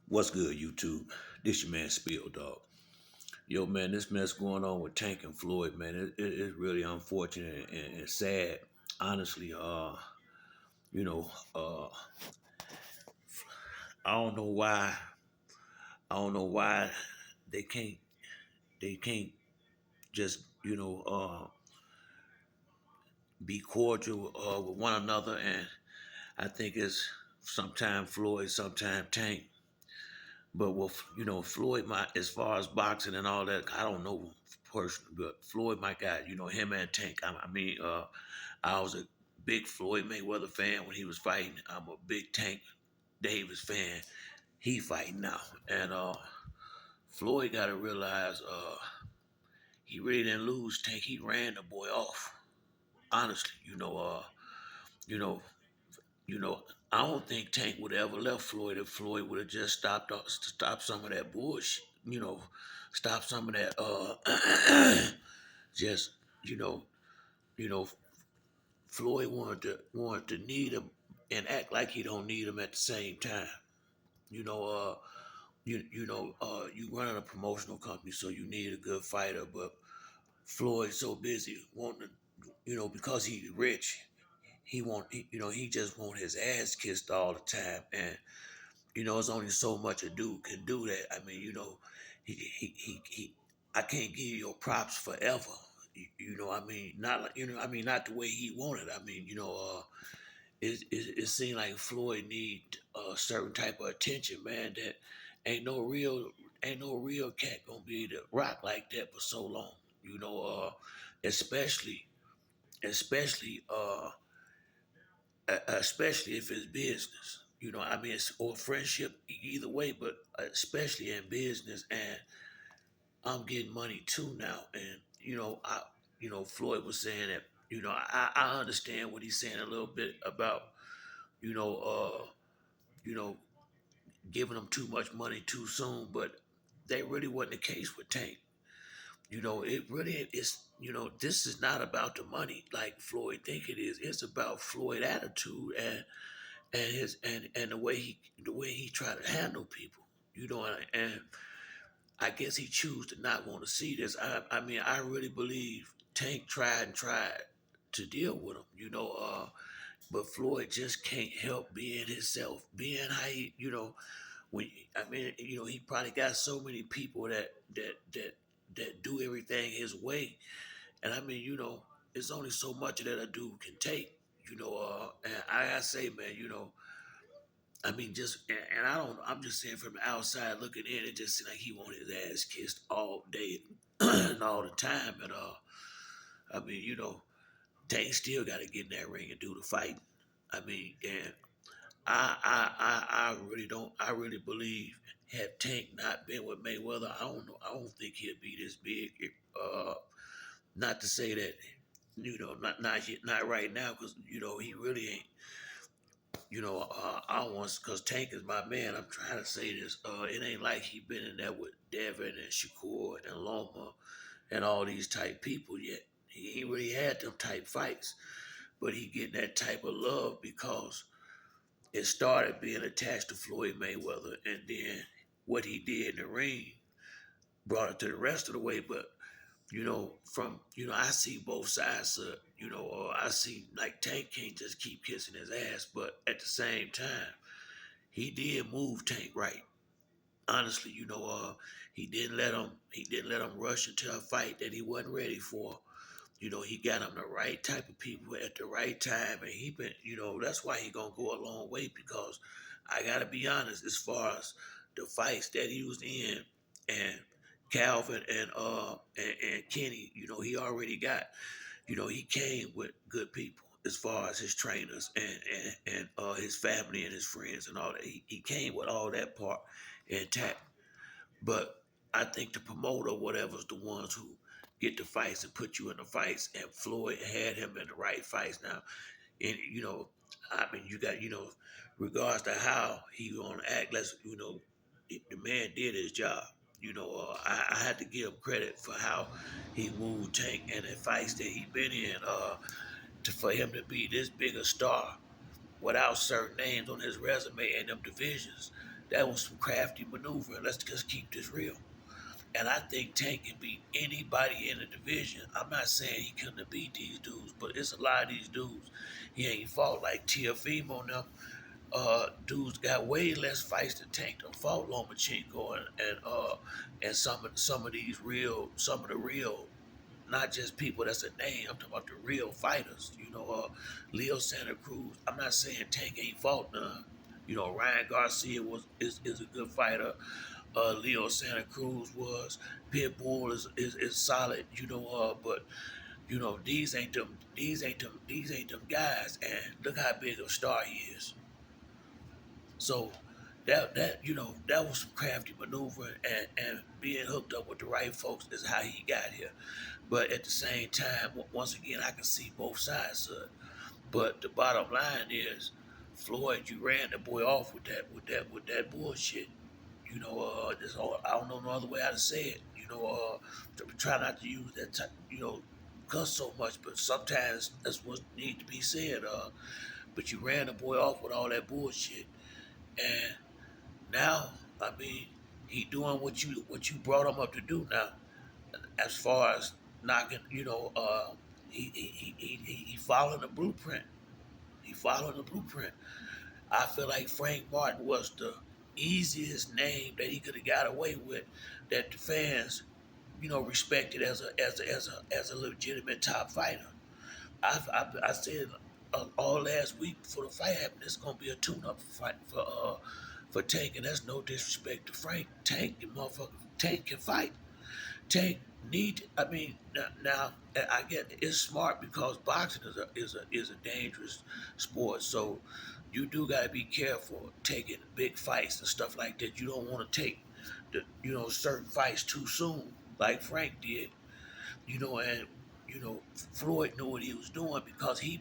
What's good, YouTube? This your man Spill Dog. Yo, man, this mess going on with Tank and Floyd, man, it's really unfortunate and sad. Honestly, you know, uh, I don't know why. I don't know why they can't. They can't just be cordial with one another. And I think it's sometime Floyd, sometime Tank. But with Floyd, my as far as boxing and all that, I don't know personally, but Floyd, my guy, him and Tank. I was a big Floyd Mayweather fan when he was fighting. I'm a big Tank Davis fan. He fighting now, and Floyd got to realize he really didn't lose. Tank, he ran the boy off. Honestly, you know, you know. I don't think Tank would have ever left Floyd if Floyd would have just stopped some of that bullshit. Stop some of that. Just you know, you know. Floyd wanted to need him and act like he don't need him at the same time. You know, you running a promotional company, so you need a good fighter. But Floyd's so busy wanting to, because he's rich, he just want his ass kissed all the time, and it's only so much a dude can do that. I mean, he I can't give you your props forever. I mean, not like, I mean, not the way he wanted. I mean, it seemed like Floyd need a certain type of attention, man. That ain't no real, ain't no real cat gonna be able to rock like that for so long. Especially, especially, especially if it's business. I mean, it's or friendship, either way, but especially in business. And I'm getting money too now, and Floyd was saying that. I understand what he's saying a little bit about you know, you know, giving them too much money too soon, but that really wasn't the case with Tank. It really is. This is not about the money like Floyd think it is. It's about Floyd attitude and the way he try to handle people. And I guess he choose to not want to see this. I mean, I really believe Tank tried and tried to deal with him. But Floyd just can't help being himself, being how when I mean, he probably got so many people that do everything his way, and I mean, it's only so much that a dude can take. And I gotta say, man, I mean, and I don't. I'm just saying from the outside looking in, it just seemed like he wanted his ass kissed all day and all the time. And I mean, Tank still got to get in that ring and do the fighting. I mean, and I really don't. I really believe had Tank not been with Mayweather, I don't know. I don't think he'd be this big. Not to say that not right now, because he really ain't. I don't want because Tank is my man. I'm trying to say this. It ain't like he been in there with Devin and Shakur and Loma and all these type people yet. He ain't really had them type fights, but he getting that type of love because it started being attached to Floyd Mayweather, and then what he did in the ring brought it to the rest of the way. But I see both sides. I see like Tank can't just keep kissing his ass, but at the same time, he did move Tank right. Honestly, he didn't let him rush into a fight that he wasn't ready for. He got him the right type of people at the right time, and that's why he gonna go a long way because I gotta be honest, as far as the fights that he was in, and Calvin and Kenny, he already got, he came with good people as far as his trainers and his family and his friends and all that. He came with all that part intact. But I think the promoter, whatever's the ones who get the fights and put you in the fights, and Floyd had him in the right fights now. And I mean, you got regards to how he gonna act. The man did his job. I had to give him credit for how he moved Tank and the fights that he been in. For him to be this big a star without certain names on his resume and them divisions. That was some crafty maneuvering. Let's just keep this real. And I think Tank can beat anybody in the division. I'm not saying he couldn't have beat these dudes, but it's a lot of these dudes. He ain't fought like Tiafimo now. Dudes got way less fights than Tank. Done fought Lomachenko and some of these real, some of the real, not just people that's a name. I'm talking about the real fighters. Leo Santa Cruz. I'm not saying Tank ain't fought none. Ryan Garcia is a good fighter. Leo Santa Cruz was. Pitbull is solid. But these ain't them guys. And look how big of a star he is. So that was some crafty maneuvering and being hooked up with the right folks is how he got here. But at the same time, once again, I can see both sides of it. But the bottom line is, Floyd, you ran the boy off with that bullshit. I don't know no other way how to say it. Try not to use that type, cuss so much, but sometimes that's what need to be said. But you ran the boy off with all that bullshit, and now, I mean, he doing what you brought him up to do now. As far as knocking, he following the blueprint. He following the blueprint. I feel like Frank Martin was the easiest name that he could have got away with, that the fans, respected as a legitimate top fighter. I said all last week before the fight happened, it's gonna be a tune-up fight for Tank, and that's no disrespect to Frank. Tank can fight. Tank need. I mean, now I get it's smart because boxing is a dangerous sport. So you do gotta be careful taking big fights and stuff like that. You don't want to take certain fights too soon, like Frank did. And Floyd knew what he was doing because he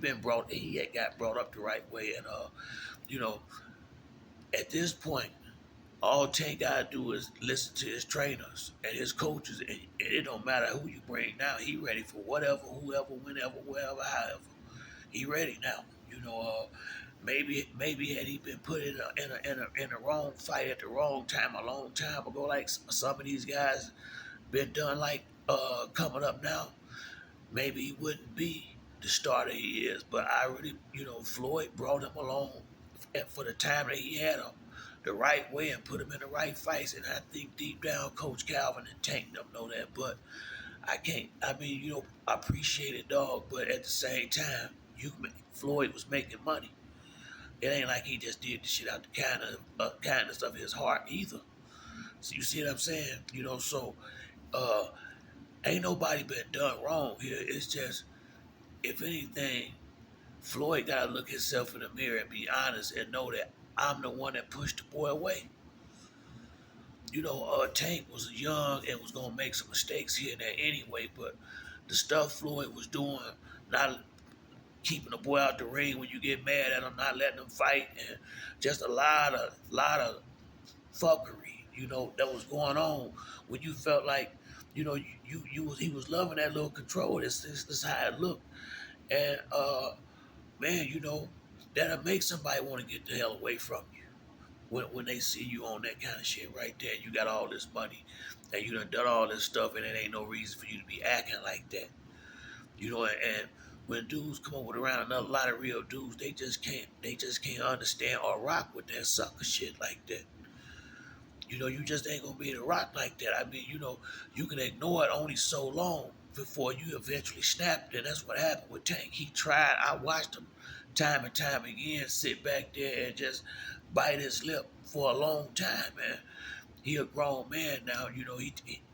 had got brought up the right way, and you know, at this point, all Tank gotta do is listen to his trainers and his coaches, and it don't matter who you bring now. He ready for whatever, whoever, whenever, wherever, however. He ready now. Maybe had he been put in a wrong fight at the wrong time a long time ago, like some of these guys been done, like coming up now, maybe he wouldn't be the starter he is. But I really, Floyd brought him along for the time that he had him the right way and put him in the right fights. And I think deep down, Coach Calvin and Tank them know that. But I can't. I mean, I appreciate it, dog. But at the same time, Floyd was making money. It ain't like he just did the shit out the kindness of his heart either. So you see what I'm saying? So uh, ain't nobody been done wrong here. It's just, if anything, Floyd gotta look himself in the mirror and be honest and know that I'm the one that pushed the boy away. Tank was young and was gonna make some mistakes here and there anyway, but the stuff Floyd was doing, not keeping the boy out the ring when you get mad at him, not letting him fight, and just a lot of fuckery, that was going on when you felt like, he was loving that little control. This how it looked, and man, that'll make somebody want to get the hell away from you when they see you on that kind of shit right there. You got all this money, and you done all this stuff, and it ain't no reason for you to be acting like that. And when dudes come over around another lot of real dudes, they just can't understand or rock with that sucker shit like that. You just ain't gonna be able to rock like that. I mean, you can ignore it only so long before you eventually snap. And that's what happened with Tank. He tried. I watched him time and time again sit back there and just bite his lip for a long time, man. He a grown man now.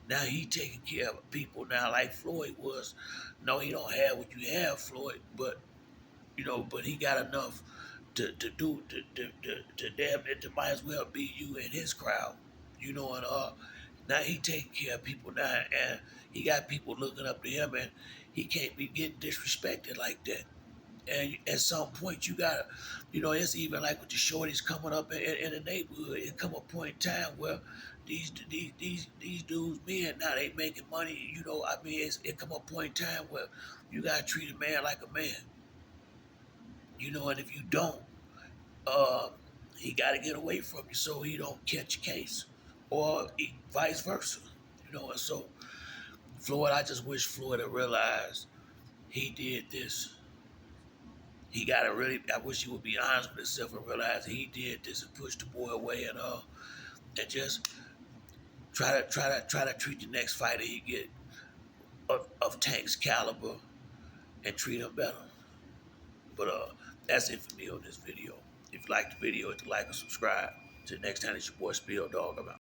Now he taking care of people now like Floyd was. No, he don't have what you have, Floyd, but he got enough to damn it, to might as well be you and his crowd. And now he taking care of people now, and he got people looking up to him, and he can't be getting disrespected like that. And at some point, you gotta, it's even like with the shorties coming up in the neighborhood. It come a point in time where these dudes, men now, they making money. I mean, it come a point in time where you gotta treat a man like a man. And if you don't, uh, he got to get away from you so he don't catch a case, or vice versa. And so Floyd, I just wish Floyd had realized he did this. He got to really. I wish he would be honest with himself and realize he did this and push the boy away and just try to treat the next fighter he get of Tank's caliber and treat him better. But that's it for me on this video. If you like the video, hit the like and subscribe. Till next time, it's your boy Spill Dog. I'm out.